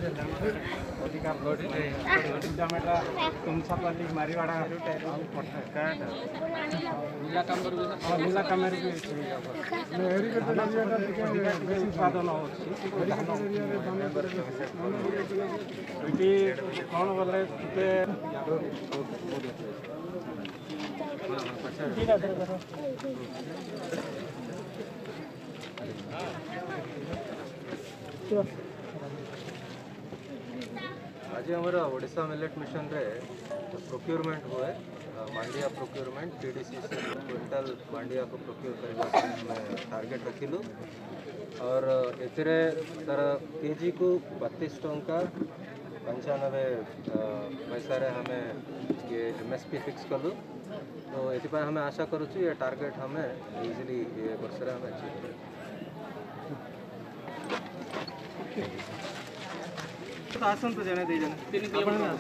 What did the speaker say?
ଅଧିକା ଜାମେଟା ତୁମସାପାଲି ମାରିବାଡ଼ା नीला कामर भी बेसी उत्पादन होती कौन बोले आज हमारा ओडिशा मिलेट मिशन रे प्रोक्योरमेंट हुए मांडिया प्रोक्योरमेंट टीडीसी से क्विंटल मांडिया को प्रोक्योर करने टार्गेट रखिलु और एथिरे तार केजी को 32 टंका 95 पैसा रे हमें ये एमएसपी फिक्स कलु। तो एथिपाई हमें आशा करूँ ये टार्गेट हमें इजीली ये वर्ष रे हमें अचीव आसन तो जने दे जने 3 किलोमीटर